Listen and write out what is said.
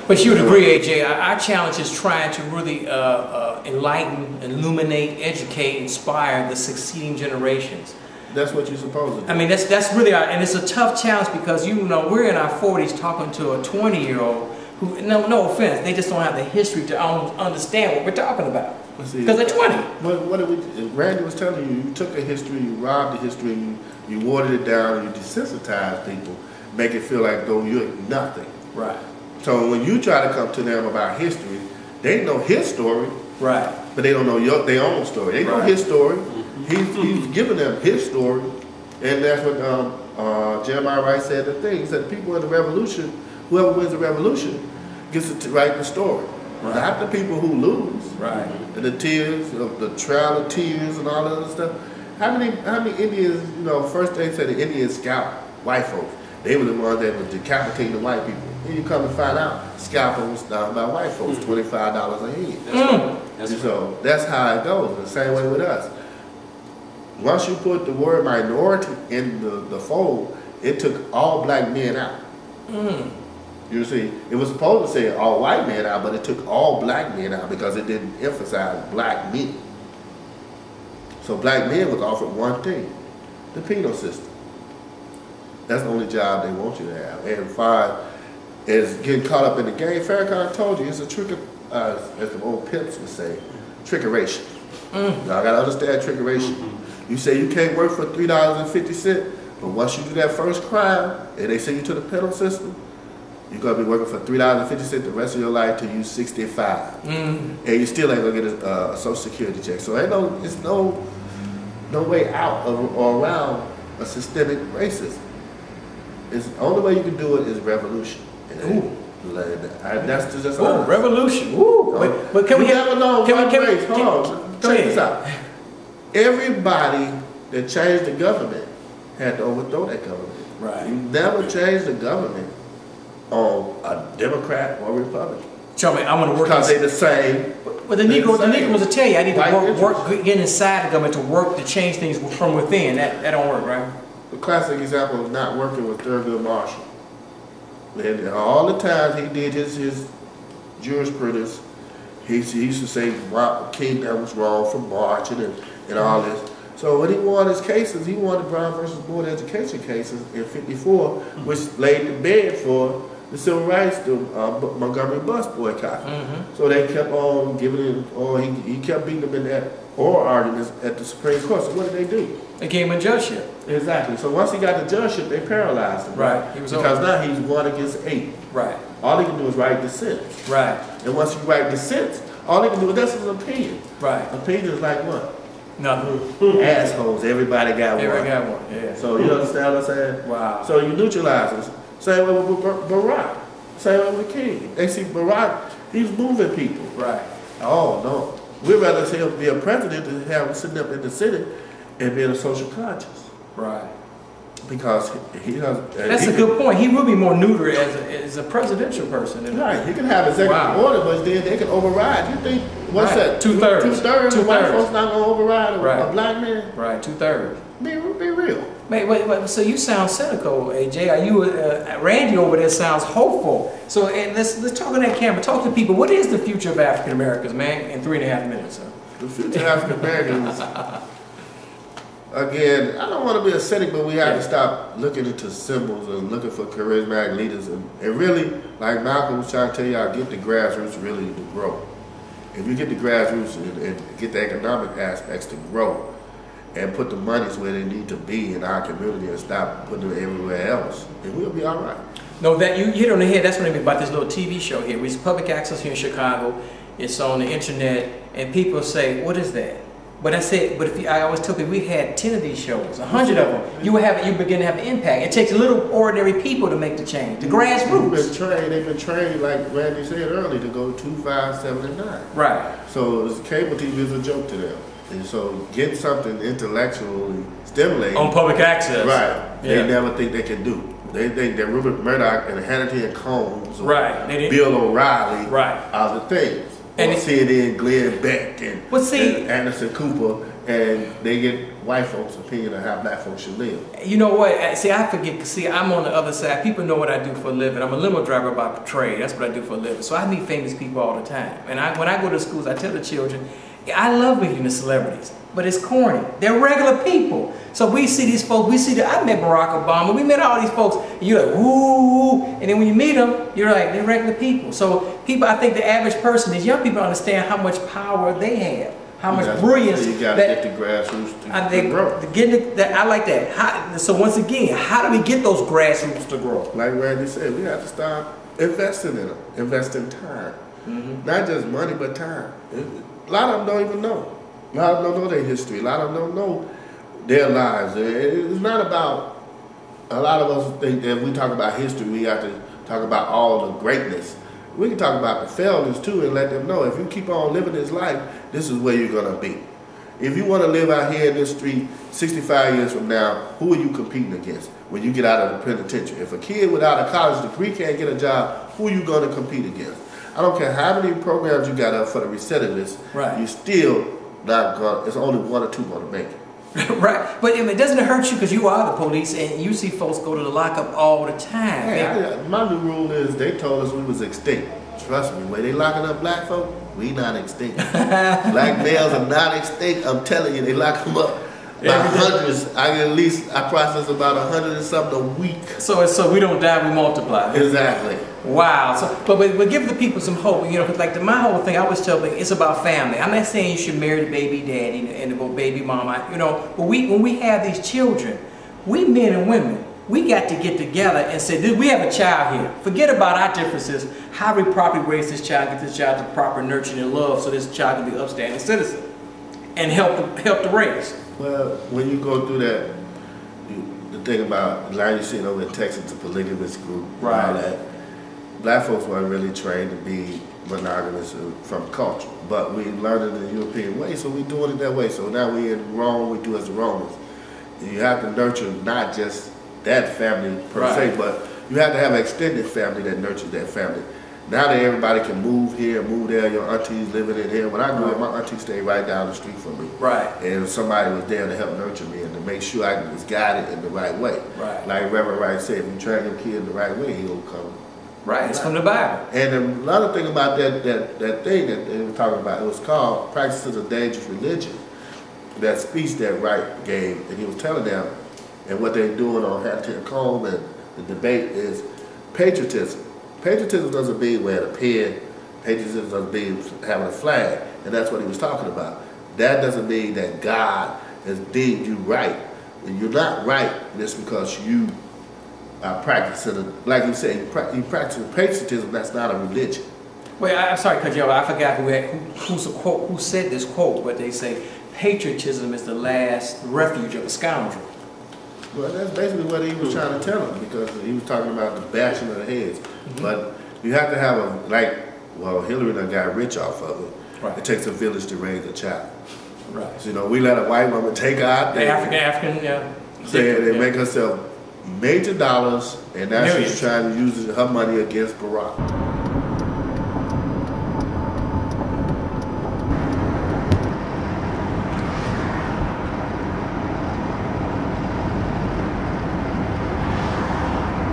But you would agree, AJ, our challenge is trying to really enlighten, illuminate, educate, inspire the succeeding generations. That's what you're supposed to do. I mean, that's really and it's a tough challenge because, you know, we're in our 40s talking to a 20-year-old who, no offense, they just don't have the history to understand what we're talking about. Because they're 20. Randy was telling you, you took a history, you robbed the history, you watered it down, you desensitized people, make it feel like though you're nothing. Right. So when you try to come to them about history, they know his story, right? But they don't know their own story. They know his story. He's giving them his story, and that's what Jeremiah Wright said. The thing he said, people in the revolution, whoever wins the revolution, gets to write the story, not the people who lose. Right. And the tears of the trial of tears and all that other stuff. How many Indians? You know, first they said the Indians scalped white folks. They were the ones that were decapitating the white people. And you come to find out, scalping was done by white folks, $25 a head. So that's how it goes. The same way with us. Once you put the word minority in the fold, it took all black men out. You see, it was supposed to say all white men out, but it took all black men out because it didn't emphasize black men. So black men was offered one thing, the penal system. That's the only job they want you to have. And as far as getting caught up in the game, Farrakhan told you it's a trick, as the old pimps would say, trickeration. Now I gotta understand trickeration. You say you can't work for $3.50, but once you do that first crime and they send you to the penal system, you're gonna be working for $3.50 the rest of your life till you 65, and you still ain't gonna get a Social Security check. So it's no way out or around a systemic racism. It's the only way you can do it is revolution. That's just revolution. Ooh. But can we have check this out. Everybody that changed the government had to overthrow that government. Right. You never change the government on a Democrat or Republican. Tell me, I want to work because they're the same. But the Negroes will tell you, I need to get inside the government to work to change things from within. That don't work, right? The classic example of not working was Thurgood Marshall. And all the times he did his jurisprudence, he used to say King that was wrong for marching and all this. So when he won his cases, he won the Brown versus Board of Education cases in '54, which laid the bed for the civil rights, the Montgomery bus boycott. So they kept on giving him, or he kept beating them in that oral arguments at the Supreme Court. So what did they do? They gave him a judgeship. Exactly. So once he got the judgeship, they paralyzed him. Right. He was because now he's 1 against 8. Right. All he can do is write dissents. Right. And once you write dissents, all he can do is that's his opinion. Right. Opinion is like what? Nothing. Assholes. Everybody got one. Everybody got one. Yeah. So you understand what I'm saying? Wow. So you neutralize us. Same way with Barack. Same way with King. They see Barack, he's moving people. Right. Oh no. We'd rather see him be a president than have him sitting up in the Senate and being a social conscious. Right. Because he does. That's a good point. He will be more neuter as a presidential person. Right. He can have executive order, but then they can override. You think what's that? Two-thirds. Two-thirds. White folks not gonna override a black man. Right. 2/3. Be real. Wait. So you sound cynical, AJ. Are you Randy over there sounds hopeful? So let's talk on that camera. Talk to people. What is the future of African Americans, man? In 3.5 minutes, sir. The future of African Americans. Again, I don't want to be a cynic, but we have to stop looking into symbols and looking for charismatic leaders and really, like Malcolm was trying to tell y'all, get the grassroots really to grow. If you get the grassroots and get the economic aspects to grow and put the monies where they need to be in our community and stop putting them everywhere else, then we'll be all right. No, that you hit on the head. That's what I mean about this little TV show here. It's public access here in Chicago. It's on the internet, and people say, "What is that?" But I said, I always tell people, we had 10 of these shows, 100 of them. You begin to have an impact. It takes little ordinary people to make the change, the grassroots. They've been trained, like Randy said earlier, to go 2, 5, 7, and 9. Right. So cable TV is a joke to them. And so get something intellectually stimulating. On public access. Right. Yeah. They never think they can do. They think that Rupert Murdoch and Hannity and Combs or Bill O'Reilly are the things. And CNN, Glenn Beck, and Anderson Cooper, and they get white folks' opinion of how black folks should live. You know what? See, I forget. See, I'm on the other side. People know what I do for a living. I'm a limo driver by trade. That's what I do for a living. So I meet famous people all the time. And when I go to schools, I tell the children, I love meeting the celebrities, but it's corny. They're regular people. So we see these folks. I met Barack Obama. We met all these folks. And you're like, woo. And then when you meet them, you're like, they're regular people. So people, I think the average person, these young people understand how much power they have. How much brilliance. You got to get the grassroots to grow. I like that. So once again, how do we get those grassroots to grow? Like Randy said, we have to start investing in them. Invest in time. Not just money, but time. A lot of them don't even know. A lot of them don't know their history. A lot of them don't know their lives. It's not about, a lot of us think that we talk about history, we have to talk about all the greatness. We can talk about the failures too and let them know if you keep on living this life, this is where you're going to be. If you want to live out here in this street 65 years from now, who are you competing against when you get out of the penitentiary? If a kid without a college degree can't get a job, who are you going to compete against? I don't care how many programs you got up for the recidivists, you still not going, it's only one or two going to make it. Right, but it doesn't hurt you because you are the police and you see folks go to the lockup all the time. Hey, my new rule is they told us we was extinct. Trust me, when they locking up black folk, we not extinct. Black males are not extinct. I'm telling you, they lock them up by hundreds. I process about 100 and something a week. So we don't die, we multiply. Exactly. Wow. So, but give the people some hope. You know, cause like my whole thing, I always tell them it's about family. I'm not saying you should marry the baby daddy and the baby mama. You know, but when we have these children, we men and women, we got to get together and say, we have a child here. Forget about our differences. How we properly raise this child, get this child the proper nurturing and love, so this child can be an upstanding citizen and help the race. Well, when you go through that, the thing about, like you see over in Texas, the polygamous group, right? All that. Black folks weren't really trained to be monogamous from culture, but we learned it in the European way, so we're doing it that way. So now we in Rome, we do as the Romans. You have to nurture not just that family per se, but you have to have an extended family that nurtures that family. Now that everybody can move here, move there, your auntie's living in here. When I grew up, my auntie stayed right down the street from me. Right. And somebody was there to help nurture me and to make sure I was guided in the right way. Right. Like Reverend Wright said, if you train your kid in the right way, he'll come. Right, it's from the Bible. And another thing about that thing that they were talking about, it was called Practices of Dangerous Religion. That speech that Wright gave, and he was telling them, and what they're doing on Hattie Combe and the debate is patriotism. Patriotism doesn't mean wearing a pin. Patriotism doesn't mean having a flag, and that's what he was talking about. That doesn't mean that God has deemed you right. And you're not right just because you are practicing, like you said, you practice patriotism. That's not a religion. Wait, I'm sorry, because I forgot who said this quote, but they say patriotism is the last refuge of a scoundrel. Well, that's basically what he was trying to tell them, because he was talking about the bashing of the heads. But you have to have Hillary done got rich off of it. Right. It takes a village to raise a child. Right. So, you know, we let a white woman take her out there. African, yeah. They make herself major dollars, and now she's trying to use her money against Barack.